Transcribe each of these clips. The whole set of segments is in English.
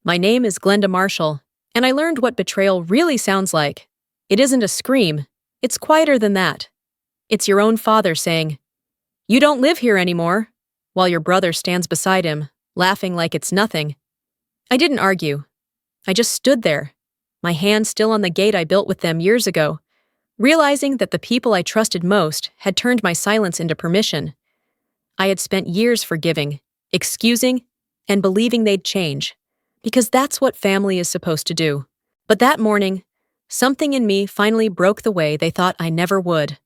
My name is Glenda Marshall, and I learned what betrayal really sounds like. It isn't a scream, it's quieter than that. It's your own father saying, "You don't live here anymore," while your brother stands beside him, laughing like it's nothing. I didn't argue. I just stood there, my hand still on the gate I built with them years ago, realizing that the people I trusted most had turned my silence into permission. I had spent years forgiving, excusing, and believing they'd change, because that's what family is supposed to do. But that morning, something in me finally broke the way they thought I never would.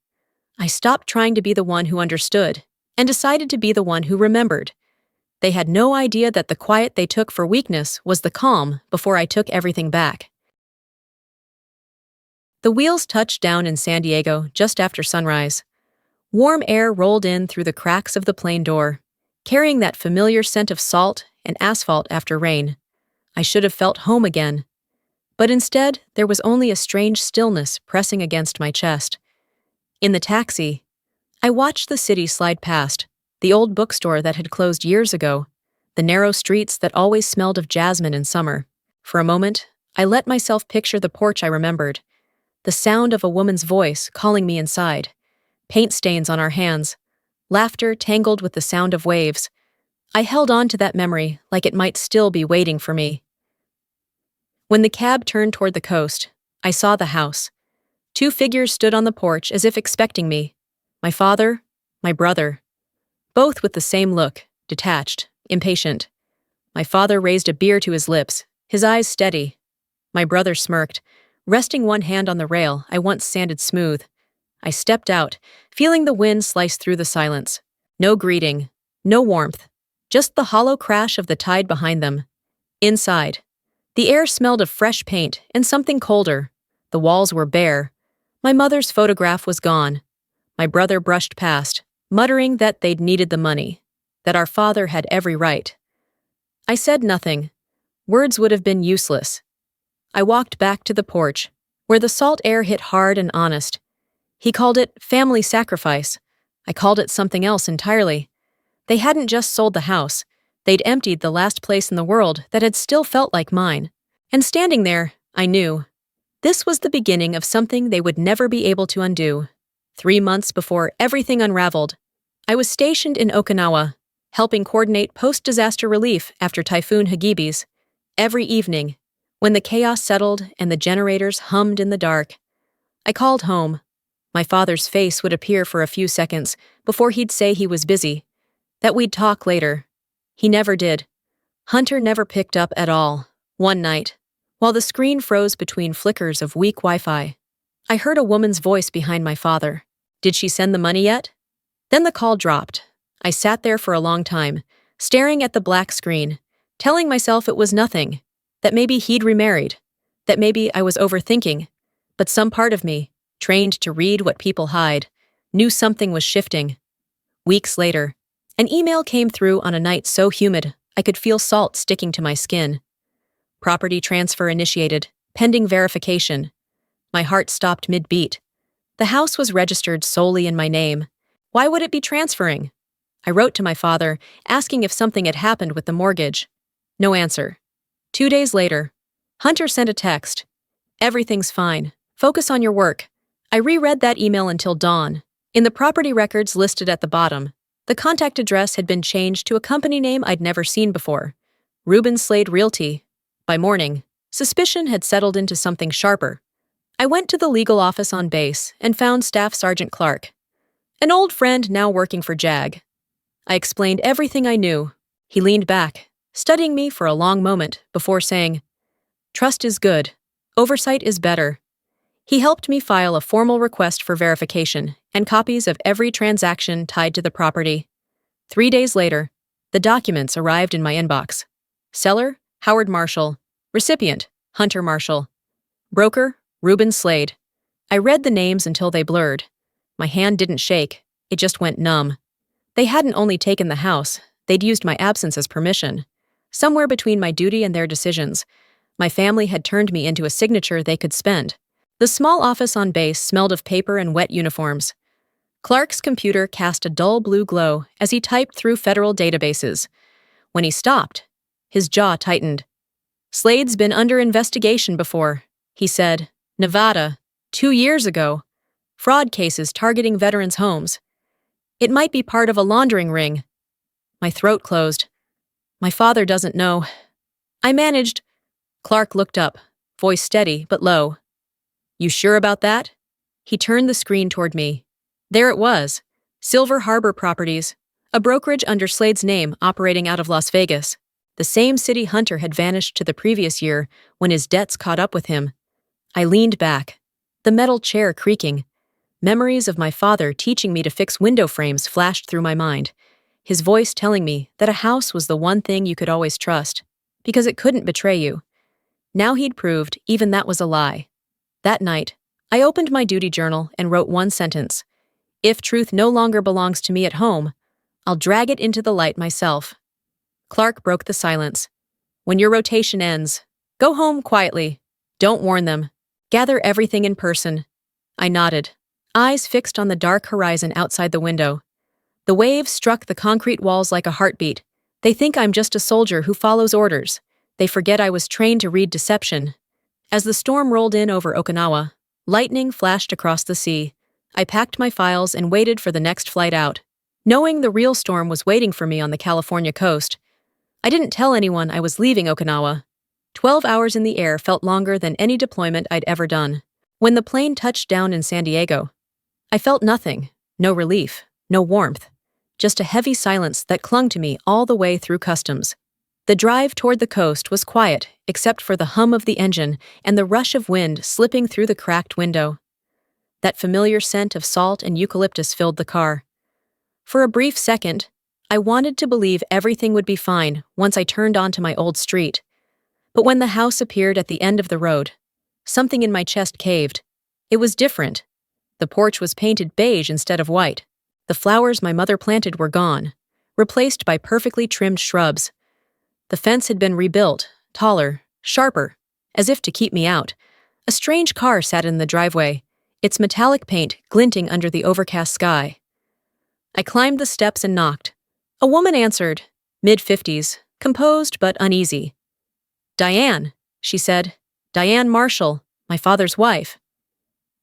I stopped trying to be the one who understood, and decided to be the one who remembered. They had no idea that the quiet they took for weakness was the calm before I took everything back. The wheels touched down in San Diego just after sunrise. Warm air rolled in through the cracks of the plane door, carrying that familiar scent of salt and asphalt after rain. I should have felt home again. But instead, there was only a strange stillness pressing against my chest. In the taxi, I watched the city slide past, the old bookstore that had closed years ago, the narrow streets that always smelled of jasmine in summer. For a moment, I let myself picture the porch I remembered, the sound of a woman's voice calling me inside, paint stains on our hands, laughter tangled with the sound of waves. I held on to that memory like it might still be waiting for me. When the cab turned toward the coast, I saw the house. Two figures stood on the porch as if expecting me. My father, my brother. Both with the same look, detached, impatient. My father raised a beer to his lips, his eyes steady. My brother smirked, resting one hand on the rail I once sanded smooth. I stepped out, feeling the wind slice through the silence. No greeting, no warmth, just the hollow crash of the tide behind them. Inside, the air smelled of fresh paint and something colder. The walls were bare. My mother's photograph was gone. My brother brushed past, muttering that they'd needed the money, that our father had every right. I said nothing. Words would have been useless. I walked back to the porch, where the salt air hit hard and honest. He called it family sacrifice. I called it something else entirely. They hadn't just sold the house. They'd emptied the last place in the world that had still felt like mine. And standing there, I knew. This was the beginning of something they would never be able to undo. 3 months before everything unraveled, I was stationed in Okinawa, helping coordinate post-disaster relief after Typhoon Hagibis. Every evening, when the chaos settled and the generators hummed in the dark, I called home. My father's face would appear for a few seconds before he'd say he was busy, that we'd talk later. He never did. Hunter never picked up at all. One night, while the screen froze between flickers of weak Wi-Fi, I heard a woman's voice behind my father. Did she send the money yet? Then the call dropped. I sat there for a long time, staring at the black screen, telling myself it was nothing, that maybe he'd remarried, that maybe I was overthinking. But some part of me, trained to read what people hide, knew something was shifting. Weeks later, an email came through on a night so humid I could feel salt sticking to my skin. Property transfer initiated, pending verification. My heart stopped mid-beat. The house was registered solely in my name. Why would it be transferring? I wrote to my father, asking if something had happened with the mortgage. No answer. 2 days later, Hunter sent a text. "Everything's fine. Focus on your work." I reread that email until dawn. In the property records listed at the bottom, the contact address had been changed to a company name I'd never seen before, Reuben Slade Realty. By morning, suspicion had settled into something sharper. I went to the legal office on base and found Staff Sergeant Clark, an old friend now working for JAG. I explained everything I knew. He leaned back, studying me for a long moment before saying, "Trust is good. Oversight is better." He helped me file a formal request for verification and copies of every transaction tied to the property. 3 days later, the documents arrived in my inbox. Seller, Howard Marshall. Recipient, Hunter Marshall. Broker, Reuben Slade. I read the names until they blurred. My hand didn't shake, it just went numb. They hadn't only taken the house, they'd used my absence as permission. Somewhere between my duty and their decisions, my family had turned me into a signature they could spend. The small office on base smelled of paper and wet uniforms. Clark's computer cast a dull blue glow as he typed through federal databases. When he stopped, his jaw tightened. Slade's been under investigation before, he said. Nevada, 2 years ago. Fraud cases targeting veterans' homes. It might be part of a laundering ring. My throat closed. My father doesn't know. I managed. Clark looked up, voice steady but low. You sure about that? He turned the screen toward me. There it was. Silver Harbor Properties, a brokerage under Slade's name operating out of Las Vegas. The same city Hunter had vanished to the previous year when his debts caught up with him. I leaned back, the metal chair creaking. Memories of my father teaching me to fix window frames flashed through my mind, his voice telling me that a house was the one thing you could always trust, because it couldn't betray you. Now he'd proved even that was a lie. That night, I opened my duty journal and wrote one sentence. If truth no longer belongs to me at home, I'll drag it into the light myself. Clark broke the silence. When your rotation ends, go home quietly. Don't warn them. Gather everything in person. I nodded, eyes fixed on the dark horizon outside the window. The waves struck the concrete walls like a heartbeat. They think I'm just a soldier who follows orders. They forget I was trained to read deception. As the storm rolled in over Okinawa, lightning flashed across the sea. I packed my files and waited for the next flight out, knowing the real storm was waiting for me on the California coast. I didn't tell anyone I was leaving Okinawa. 12 hours in the air felt longer than any deployment I'd ever done. When the plane touched down in San Diego, I felt nothing, no relief, no warmth, just a heavy silence that clung to me all the way through customs. The drive toward the coast was quiet, except for the hum of the engine and the rush of wind slipping through the cracked window. That familiar scent of salt and eucalyptus filled the car. For a brief second, I wanted to believe everything would be fine once I turned onto my old street. But when the house appeared at the end of the road, something in my chest caved. It was different. The porch was painted beige instead of white. The flowers my mother planted were gone, replaced by perfectly trimmed shrubs. The fence had been rebuilt, taller, sharper, as if to keep me out. A strange car sat in the driveway, its metallic paint glinting under the overcast sky. I climbed the steps and knocked. A woman answered, mid-50s, composed but uneasy. Diane, she said. Diane Marshall, my father's wife.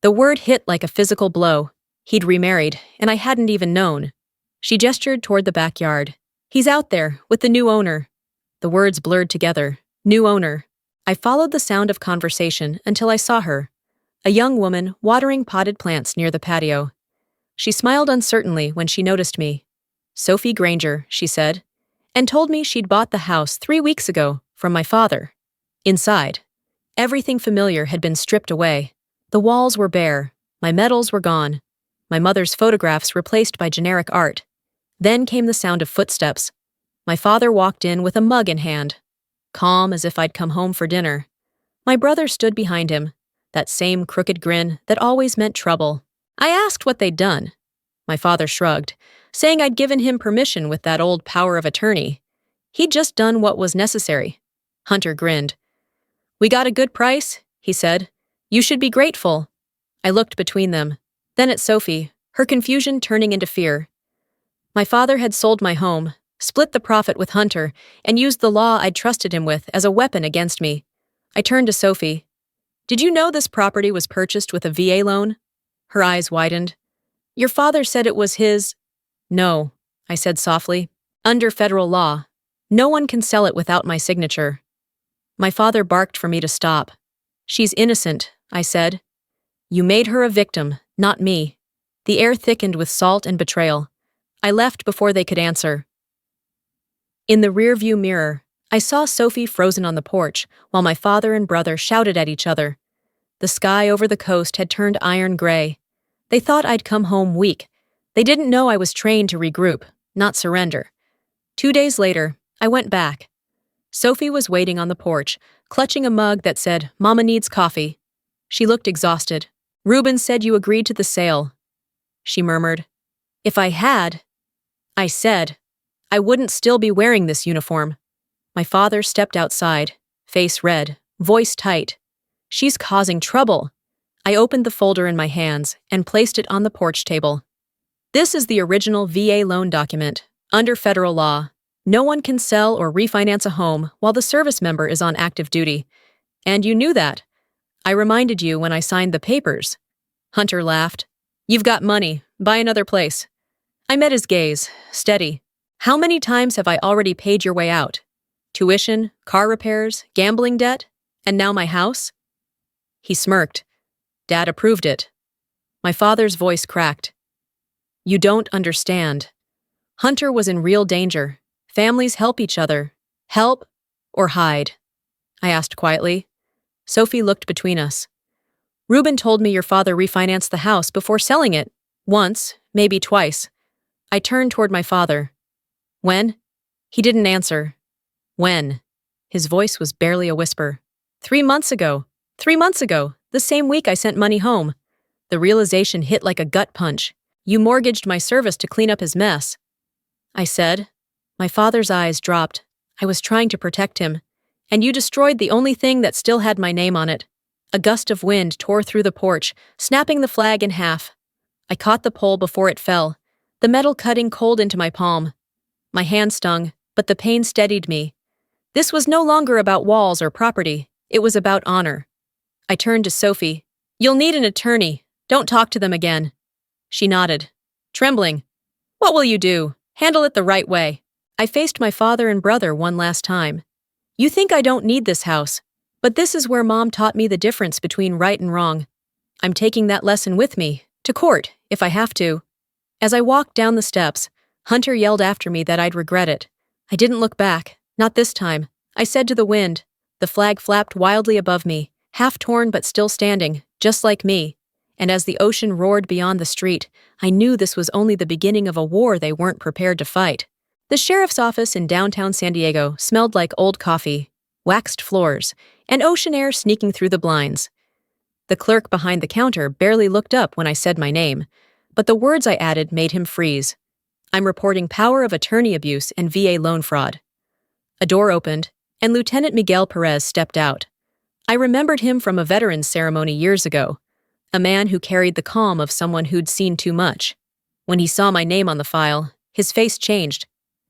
The word hit like a physical blow. He'd remarried, and I hadn't even known. She gestured toward the backyard. He's out there, with the new owner. The words blurred together. New owner. I followed the sound of conversation until I saw her, a young woman watering potted plants near the patio. She smiled uncertainly when she noticed me. Sophie Granger, she said, and told me she'd bought the house 3 weeks ago from my father. Inside, everything familiar had been stripped away. The walls were bare, my medals were gone, my mother's photographs replaced by generic art. Then came the sound of footsteps. My father walked in with a mug in hand, calm as if I'd come home for dinner. My brother stood behind him, that same crooked grin that always meant trouble. I asked what they'd done. My father shrugged, saying I'd given him permission with that old power of attorney. He'd just done what was necessary. Hunter grinned. We got a good price, he said. You should be grateful. I looked between them, then at Sophie, her confusion turning into fear. My father had sold my home, split the profit with Hunter, and used the law I'd trusted him with as a weapon against me. I turned to Sophie. Did you know this property was purchased with a VA loan? Her eyes widened. Your father said it was his. No, I said softly. Under federal law, no one can sell it without my signature. My father barked for me to stop. She's innocent, I said. You made her a victim, not me. The air thickened with salt and betrayal. I left before they could answer. In the rearview mirror, I saw Sophie frozen on the porch while my father and brother shouted at each other. The sky over the coast had turned iron gray. They thought I'd come home weak. They didn't know I was trained to regroup, not surrender. 2 days later, I went back. Sophie was waiting on the porch, clutching a mug that said, Mama needs coffee. She looked exhausted. Reuben said you agreed to the sale. She murmured. If I had, I said, I wouldn't still be wearing this uniform. My father stepped outside, face red, voice tight. She's causing trouble. I opened the folder in my hands and placed it on the porch table. This is the original VA loan document, under federal law. No one can sell or refinance a home while the service member is on active duty. And you knew that. I reminded you when I signed the papers. Hunter laughed. You've got money. Buy another place. I met his gaze, steady. How many times have I already paid your way out? Tuition, car repairs, gambling debt, and now my house? He smirked. Dad approved it. My father's voice cracked. You don't understand. Hunter was in real danger. Families help each other. Help or hide? I asked quietly. Sophie looked between us. Reuben told me your father refinanced the house before selling it. Once, maybe twice. I turned toward my father. When? He didn't answer. When? His voice was barely a whisper. 3 months ago. 3 months ago, the same week I sent money home. The realization hit like a gut punch. You mortgaged my service to clean up his mess. I said. My father's eyes dropped. I was trying to protect him. And you destroyed the only thing that still had my name on it. A gust of wind tore through the porch, snapping the flag in half. I caught the pole before it fell, the metal cutting cold into my palm. My hand stung, but the pain steadied me. This was no longer about walls or property. It was about honor. I turned to Sophie. You'll need an attorney. Don't talk to them again. She nodded, trembling. What will you do? Handle it the right way. I faced my father and brother one last time. You think I don't need this house, but this is where Mom taught me the difference between right and wrong. I'm taking that lesson with me, to court, if I have to. As I walked down the steps, Hunter yelled after me that I'd regret it. I didn't look back, not this time. I said to the wind. The flag flapped wildly above me, half torn but still standing, just like me. And as the ocean roared beyond the street, I knew this was only the beginning of a war they weren't prepared to fight. The sheriff's office in downtown San Diego smelled like old coffee, waxed floors, and ocean air sneaking through the blinds. The clerk behind the counter barely looked up when I said my name, but the words I added made him freeze. I'm reporting power of attorney abuse and VA loan fraud. A door opened, and Lieutenant Miguel Perez stepped out. I remembered him from a veterans ceremony years ago, a man who carried the calm of someone who'd seen too much. When he saw my name on the file, his face changed.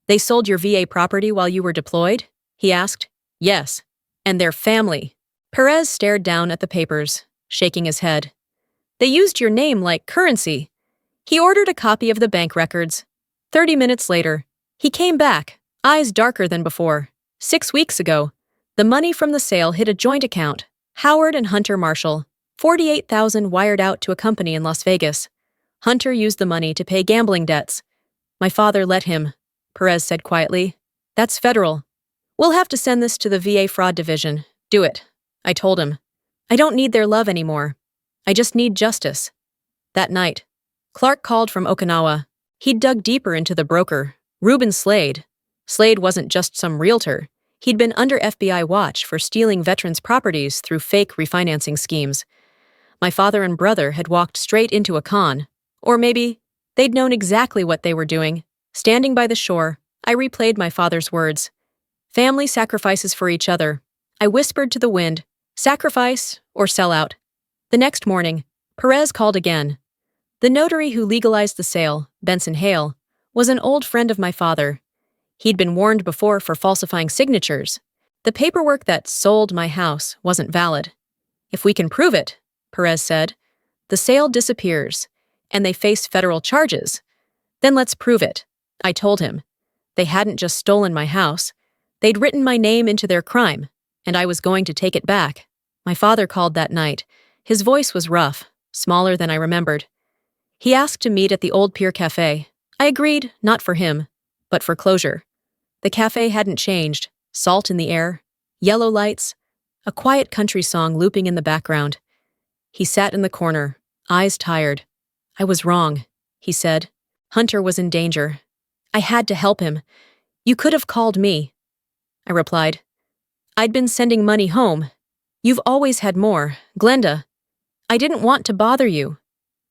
They sold your VA property while you were deployed? He asked. Yes. And their family. Perez stared down at the papers, shaking his head. They used your name like currency. He ordered a copy of the bank records. 30 minutes later, he came back, eyes darker than before. 6 weeks ago, the money from the sale hit a joint account, Howard and Hunter Marshall. $48,000 wired out to a company in Las Vegas. Hunter used the money to pay gambling debts. My father let him, Perez said quietly. That's federal. We'll have to send this to the VA fraud division. Do it, I told him. I don't need their love anymore. I just need justice. That night, Clark called from Okinawa. He'd dug deeper into the broker, Reuben Slade. Slade wasn't just some realtor. He'd been under FBI watch for stealing veterans' properties through fake refinancing schemes. My father and brother had walked straight into a con. Or maybe they'd known exactly what they were doing. Standing by the shore, I replayed my father's words. Family sacrifices for each other. I whispered to the wind, sacrifice or sell out. The next morning, Perez called again. The notary who legalized the sale, Benson Hale, was an old friend of my father. He'd been warned before for falsifying signatures. The paperwork that sold my house wasn't valid. If we can prove it, Perez said, the sale disappears, and they face federal charges. Then let's prove it, I told him. They hadn't just stolen my house. They'd written my name into their crime, and I was going to take it back. My father called that night. His voice was rough, smaller than I remembered. He asked to meet at the Old Pier Cafe. I agreed, not for him, but for closure. The cafe hadn't changed, salt in the air, yellow lights, a quiet country song looping in the background. He sat in the corner, eyes tired. I was wrong, he said. Hunter was in danger. I had to help him. You could have called me. I replied. I'd been sending money home. You've always had more, Glenda. I didn't want to bother you.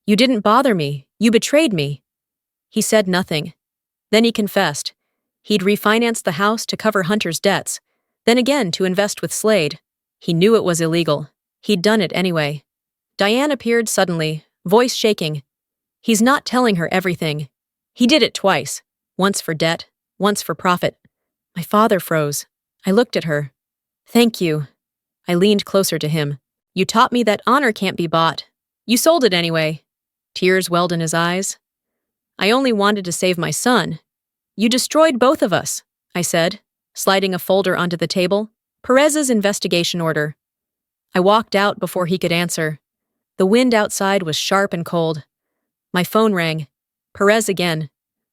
You didn't bother me. You betrayed me. He said nothing. Then he confessed. He'd refinanced the house to cover Hunter's debts, then again to invest with Slade. He knew it was illegal. He'd done it anyway. Diane appeared suddenly, voice shaking. He's not telling her everything. He did it twice, once for debt, once for profit. My father froze. I looked at her. Thank you. I leaned closer to him. You taught me that honor can't be bought. You sold it anyway. Tears welled in his eyes. I only wanted to save my son. You destroyed both of us, I said, sliding a folder onto the table. Perez's investigation order. I walked out before he could answer. The wind outside was sharp and cold. My phone rang. Perez again.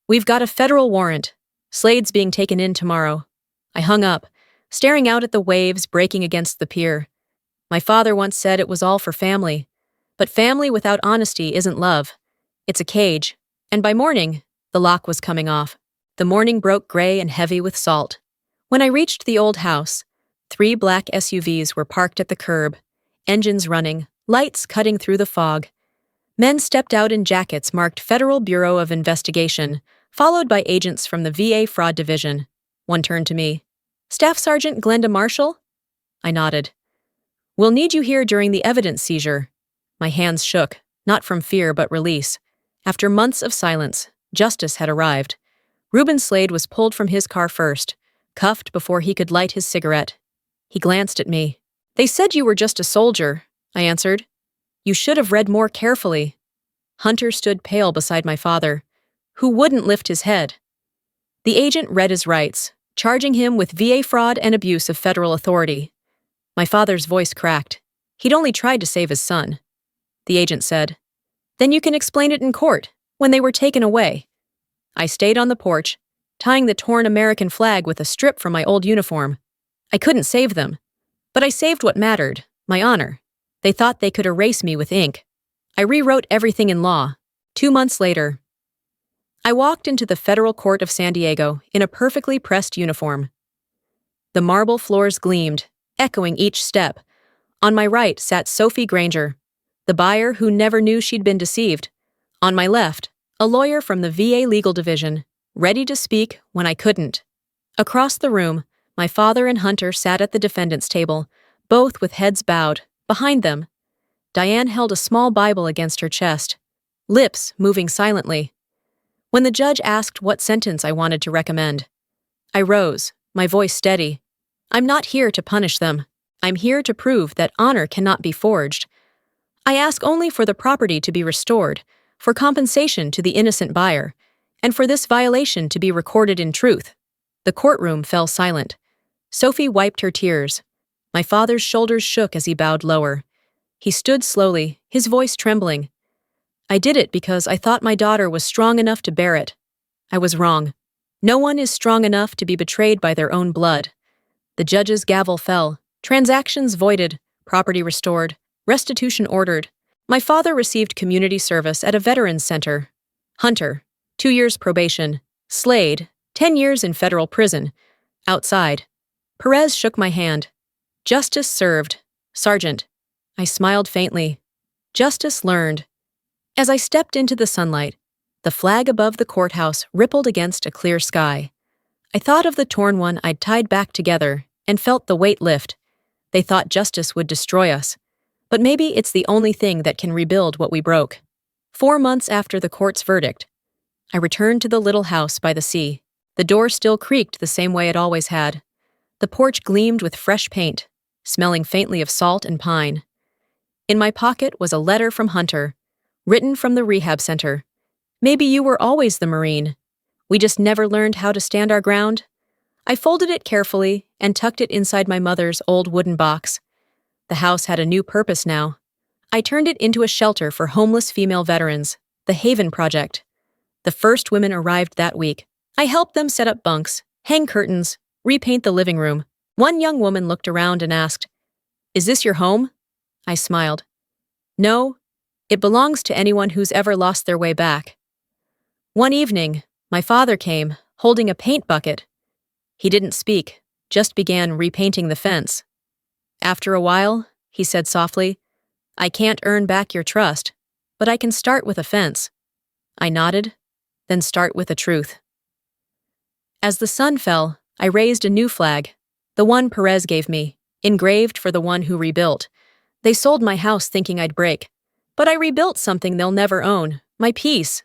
We've got a federal warrant. Slade's being taken in tomorrow. I hung up, staring out at the waves breaking against the pier. My father once said it was all for family. But family without honesty isn't love. It's a cage. And by morning, the lock was coming off. The morning broke gray and heavy with salt. When I reached the old house, 3 black SUVs were parked at the curb, engines running, lights cutting through the fog. Men stepped out in jackets marked Federal Bureau of Investigation, followed by agents from the VA Fraud Division. One turned to me. Staff Sergeant Glenda Marshall? I nodded. We'll need you here during the evidence seizure. My hands shook, not from fear but release. After months of silence, justice had arrived. Reuben Slade was pulled from his car first, cuffed before he could light his cigarette. He glanced at me. They said you were just a soldier, I answered. You should have read more carefully. Hunter stood pale beside my father, who wouldn't lift his head. The agent read his rights, charging him with VA fraud and abuse of federal authority. My father's voice cracked. He'd only tried to save his son. The agent said, Then you can explain it in court, when they were taken away. I stayed on the porch, tying the torn American flag with a strip from my old uniform. I couldn't save them, but I saved what mattered, my honor. They thought they could erase me with ink. I rewrote everything in law. 2 months later, I walked into the Federal Court of San Diego in a perfectly pressed uniform. The marble floors gleamed, echoing each step. On my right sat Sophie Granger, the buyer who never knew she'd been deceived. On my left, a lawyer from the VA Legal Division, ready to speak when I couldn't. Across the room, my father and Hunter sat at the defendant's table, both with heads bowed. Behind them, Diane held a small Bible against her chest, lips moving silently. When the judge asked what sentence I wanted to recommend, I rose, my voice steady. I'm not here to punish them. I'm here to prove that honor cannot be forged. I ask only for the property to be restored, for compensation to the innocent buyer, and for this violation to be recorded in truth. The courtroom fell silent. Sophie wiped her tears. My father's shoulders shook as he bowed lower. He stood slowly, his voice trembling. I did it because I thought my daughter was strong enough to bear it. I was wrong. No one is strong enough to be betrayed by their own blood. The judge's gavel fell. Transactions voided, property restored, restitution ordered. My father received community service at a veterans center. Hunter, 2 years probation. Slade, 10 years in federal prison. Outside. Perez shook my hand. Justice served. Sergeant. I smiled faintly. Justice learned. As I stepped into the sunlight, the flag above the courthouse rippled against a clear sky. I thought of the torn one I'd tied back together and felt the weight lift. They thought justice would destroy us. But maybe it's the only thing that can rebuild what we broke. 4 months after the court's verdict, I returned to the little house by the sea. The door still creaked the same way it always had. The porch gleamed with fresh paint, smelling faintly of salt and pine. In my pocket was a letter from Hunter, written from the rehab center. Maybe you were always the Marine. We just never learned how to stand our ground. I folded it carefully and tucked it inside my mother's old wooden box. The house had a new purpose now. I turned it into a shelter for homeless female veterans, the Haven Project. The first women arrived that week. I helped them set up bunks, hang curtains, repaint the living room. One young woman looked around and asked, "Is this your home?" I smiled. "No, it belongs to anyone who's ever lost their way back." One evening, my father came, holding a paint bucket. He didn't speak, just began repainting the fence. After a while, he said softly, "I can't earn back your trust, but I can start with a fence." I nodded, then start with the truth. As the sun fell, I raised a new flag, the one Perez gave me, engraved for the one who rebuilt. They sold my house thinking I'd break, but I rebuilt something they'll never own, my peace.